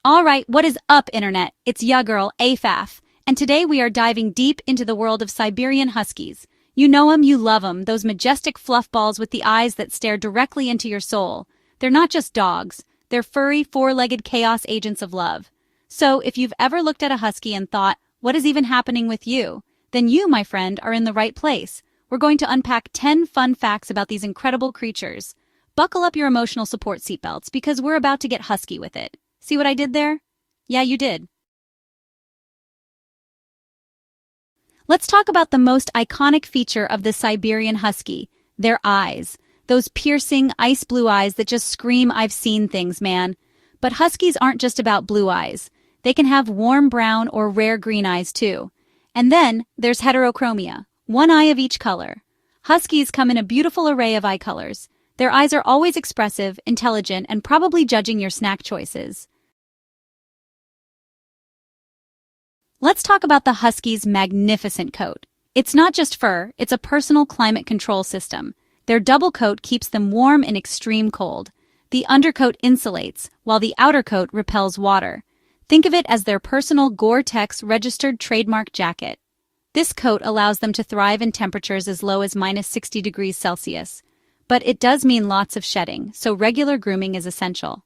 Alright, what is up, Internet? It's ya girl, AFAF, and today we are diving deep into the world of Siberian Huskies. You know 'em, you love 'em, those majestic fluffballs with the eyes that stare directly into your soul. They're not just dogs, they're furry, four-legged chaos agents of love. So, if you've ever looked at a husky and thought, what is even happening with you? Then you, my friend, are in the right place. We're going to unpack 10 fun facts about these incredible creatures. Buckle up your emotional support seatbelts because we're about to get husky with it. See what I did there? Yeah, you did. Let's talk about the most iconic feature of the Siberian Husky, their eyes. Those piercing, ice blue eyes that just scream, I've seen things, man. But Huskies aren't just about blue eyes. They can have warm brown or rare green eyes too. And then, there's heterochromia, one eye of each color. Huskies come in a beautiful array of eye colors. Their eyes are always expressive, intelligent, and probably judging your snack choices. Let's talk about the Husky's magnificent coat. It's not just fur, it's a personal climate control system. Their double coat keeps them warm in extreme cold. The undercoat insulates, while the outer coat repels water. Think of it as their personal Gore-Tex registered trademark jacket. This coat allows them to thrive in temperatures as low as -60 degrees Celsius. But it does mean lots of shedding, so regular grooming is essential.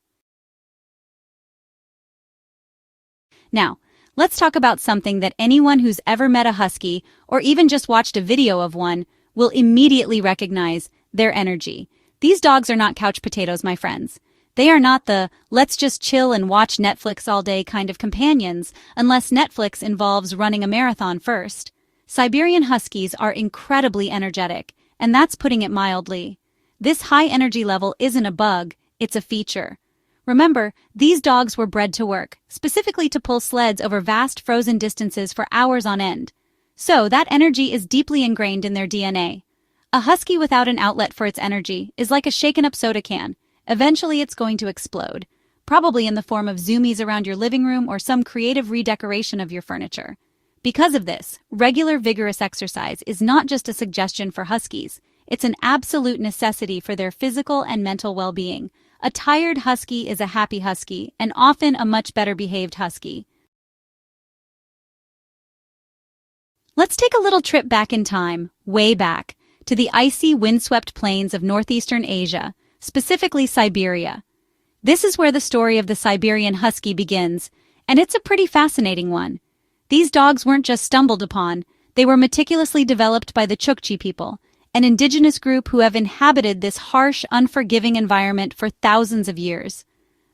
Now, let's talk about something that anyone who's ever met a husky, or even just watched a video of one, will immediately recognize: their energy. These dogs are not couch potatoes, my friends. They are not the let's just chill and watch Netflix all day kind of companions, unless Netflix involves running a marathon first. Siberian Huskies are incredibly energetic, and that's putting it mildly. This high energy level isn't a bug, it's a feature. Remember, these dogs were bred to work, specifically to pull sleds over vast frozen distances for hours on end. So that energy is deeply ingrained in their DNA. A husky without an outlet for its energy is like a shaken-up soda can. Eventually it's going to explode, probably in the form of zoomies around your living room or some creative redecoration of your furniture. Because of this, regular vigorous exercise is not just a suggestion for huskies, it's an absolute necessity for their physical and mental well-being. A tired husky is a happy husky, and often a much better behaved husky. Let's take a little trip back in time, way back, to the icy, windswept plains of northeastern Asia, specifically Siberia. This is where the story of the Siberian Husky begins, and it's a pretty fascinating one. These dogs weren't just stumbled upon, they were meticulously developed by the Chukchi people, an indigenous group who have inhabited this harsh, unforgiving environment for thousands of years.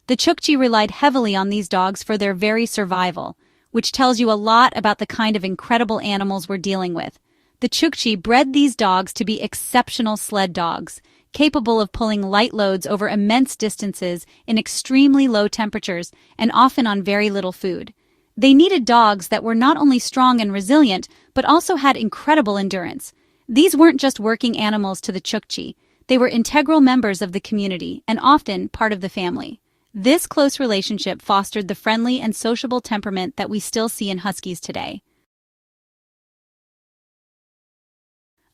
The Chukchi relied heavily on these dogs for their very survival, which tells you a lot about the kind of incredible animals we're dealing with. The Chukchi bred these dogs to be exceptional sled dogs, capable of pulling light loads over immense distances in extremely low temperatures and often on very little food. They needed dogs that were not only strong and resilient, but also had incredible endurance. These weren't just working animals to the Chukchi, they were integral members of the community and often part of the family. This close relationship fostered the friendly and sociable temperament that we still see in huskies today.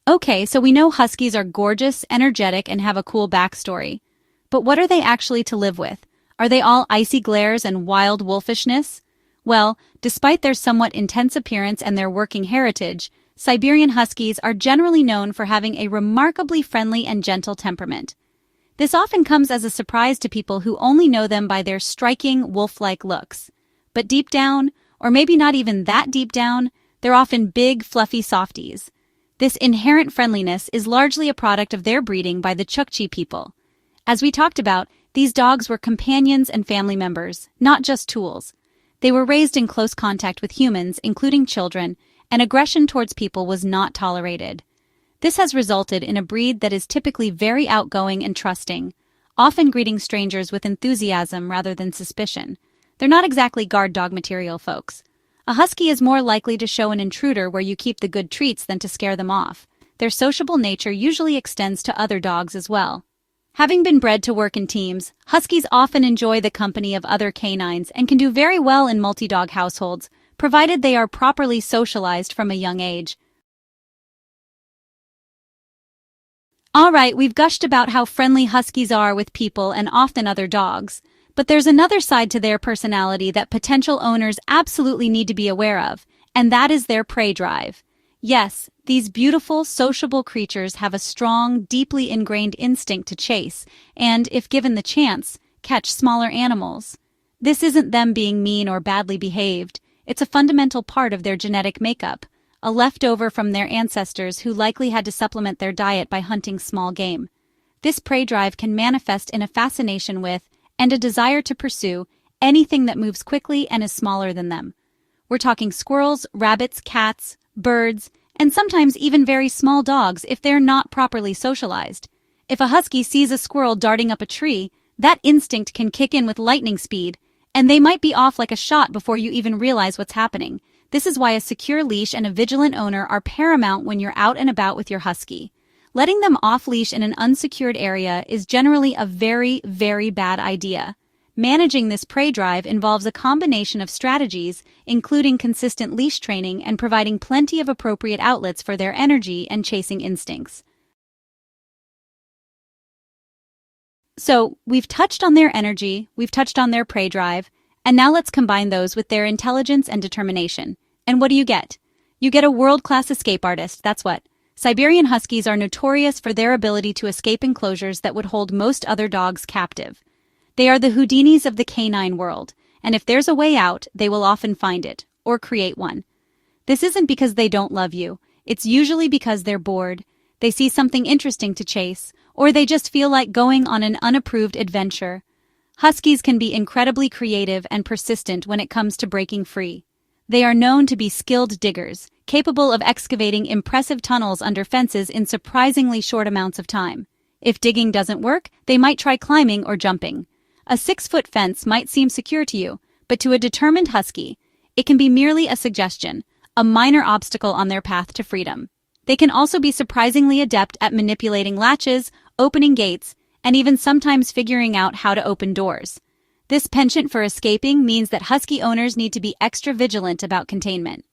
Okay, so we know huskies are gorgeous, energetic, and have a cool backstory. But what are they actually to live with? Are they all icy glares and wild wolfishness? Well, despite their somewhat intense appearance and their working heritage, Siberian Huskies are generally known for having a remarkably friendly and gentle temperament. This often comes as a surprise to people who only know them by their striking, wolf-like looks. But deep down, or maybe not even that deep down, they're often big, fluffy softies. This inherent friendliness is largely a product of their breeding by the Chukchi people. As we talked about, these dogs were companions and family members, not just tools. They were raised in close contact with humans, including children, and aggression towards people was not tolerated. This has resulted in a breed that is typically very outgoing and trusting, often greeting strangers with enthusiasm rather than suspicion. They're not exactly guard dog material, folks. A husky is more likely to show an intruder where you keep the good treats than to scare them off. Their sociable nature usually extends to other dogs as well. Having been bred to work in teams, huskies often enjoy the company of other canines and can do very well in multi-dog households, provided they are properly socialized from a young age. Alright, we've gushed about how friendly huskies are with people and often other dogs, But there's another side to their personality that potential owners absolutely need to be aware of, and that is their prey drive. Yes, these beautiful, sociable creatures have a strong, deeply ingrained instinct to chase, and, if given the chance, catch smaller animals. This isn't them being mean or badly behaved. It's a fundamental part of their genetic makeup, a leftover from their ancestors who likely had to supplement their diet by hunting small game. This prey drive can manifest in a fascination with, and a desire to pursue, anything that moves quickly and is smaller than them. We're talking squirrels, rabbits, cats, birds, and sometimes even very small dogs if they're not properly socialized. If a husky sees a squirrel darting up a tree, that instinct can kick in with lightning speed, and they might be off like a shot before you even realize what's happening. This is why a secure leash and a vigilant owner are paramount when you're out and about with your husky. Letting them off-leash in an unsecured area is generally a very, very bad idea. Managing this prey drive involves a combination of strategies, including consistent leash training and providing plenty of appropriate outlets for their energy and chasing instincts. So, we've touched on their energy, we've touched on their prey drive, and now let's combine those with their intelligence and determination. And what do you get? You get a world-class escape artist, that's what. Siberian Huskies are notorious for their ability to escape enclosures that would hold most other dogs captive. They are the Houdinis of the canine world, and if there's a way out, they will often find it, or create one. This isn't because they don't love you, it's usually because they're bored, they see something interesting to chase, or they just feel like going on an unapproved adventure. Huskies can be incredibly creative and persistent when it comes to breaking free. They are known to be skilled diggers, capable of excavating impressive tunnels under fences in surprisingly short amounts of time. If digging doesn't work, they might try climbing or jumping. A 6-foot fence might seem secure to you, but to a determined husky, it can be merely a suggestion, a minor obstacle on their path to freedom. They can also be surprisingly adept at manipulating latches, opening gates, and even sometimes figuring out how to open doors. This penchant for escaping means that husky owners need to be extra vigilant about containment.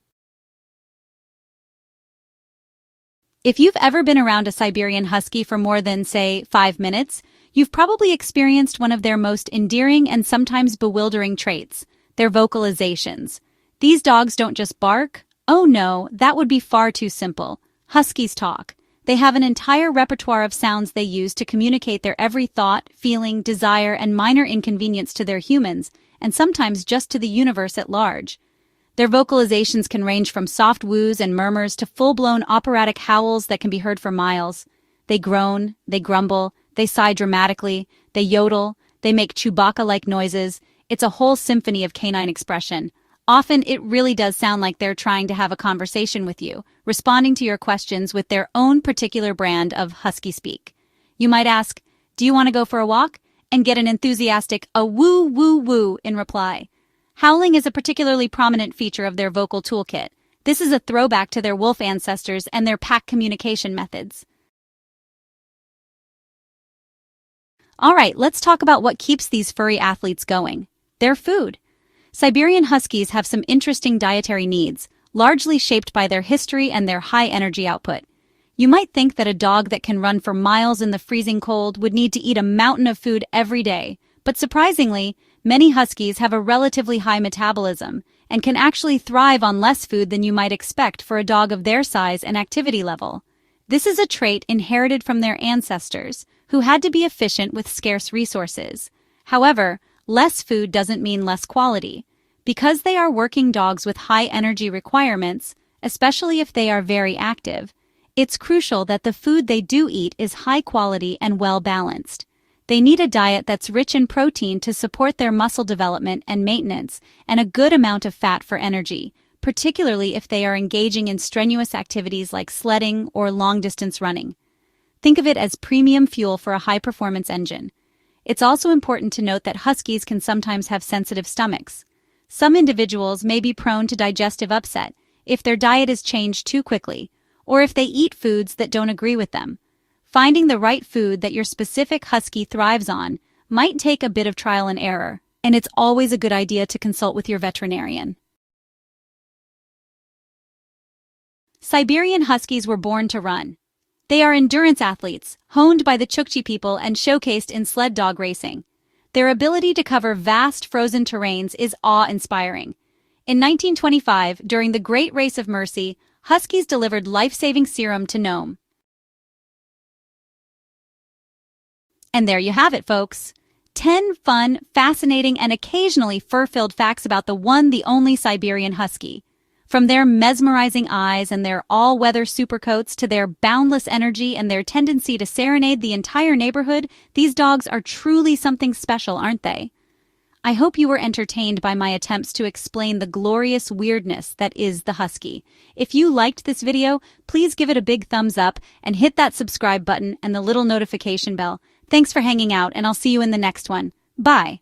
If you've ever been around a Siberian Husky for more than, say, 5 minutes, you've probably experienced one of their most endearing and sometimes bewildering traits, their vocalizations. These dogs don't just bark. Oh no, that would be far too simple. Huskies talk. They have an entire repertoire of sounds they use to communicate their every thought, feeling, desire, and minor inconvenience to their humans, and sometimes just to the universe at large. Their vocalizations can range from soft woos and murmurs to full-blown operatic howls that can be heard for miles. They groan, they grumble, they sigh dramatically, they yodel, they make Chewbacca-like noises. It's a whole symphony of canine expression. Often, it really does sound like they're trying to have a conversation with you, responding to your questions with their own particular brand of husky speak. You might ask, "Do you want to go for a walk?" and get an enthusiastic "a woo woo woo" in reply. Howling is a particularly prominent feature of their vocal toolkit. This is a throwback to their wolf ancestors and their pack communication methods. All right, let's talk about what keeps these furry athletes going. Their food. Siberian Huskies have some interesting dietary needs, largely shaped by their history and their high energy output. You might think that a dog that can run for miles in the freezing cold would need to eat a mountain of food every day, but surprisingly, many Huskies have a relatively high metabolism and can actually thrive on less food than you might expect for a dog of their size and activity level. This is a trait inherited from their ancestors, who had to be efficient with scarce resources. However, less food doesn't mean less quality. Because they are working dogs with high energy requirements, especially if they are very active, it's crucial that the food they do eat is high quality and well balanced. They need a diet that's rich in protein to support their muscle development and maintenance, and a good amount of fat for energy, particularly if they are engaging in strenuous activities like sledding or long-distance running. Think of it as premium fuel for a high-performance engine. It's also important to note that Huskies can sometimes have sensitive stomachs. Some individuals may be prone to digestive upset if their diet is changed too quickly, or if they eat foods that don't agree with them. Finding the right food that your specific husky thrives on might take a bit of trial and error, and it's always a good idea to consult with your veterinarian. Siberian Huskies were born to run. They are endurance athletes, honed by the Chukchi people and showcased in sled dog racing. Their ability to cover vast frozen terrains is awe-inspiring. In 1925, during the Great Race of Mercy, Huskies delivered life-saving serum to Nome. And there you have it, folks. 10 fun, fascinating, and occasionally fur-filled facts about the one, the only Siberian Husky. From their mesmerizing eyes and their all-weather supercoats to their boundless energy and their tendency to serenade the entire neighborhood, these dogs are truly something special, aren't they? I hope you were entertained by my attempts to explain the glorious weirdness that is the Husky. If you liked this video, please give it a big thumbs up and hit that subscribe button and the little notification bell. Thanks for hanging out, and I'll see you in the next one. Bye!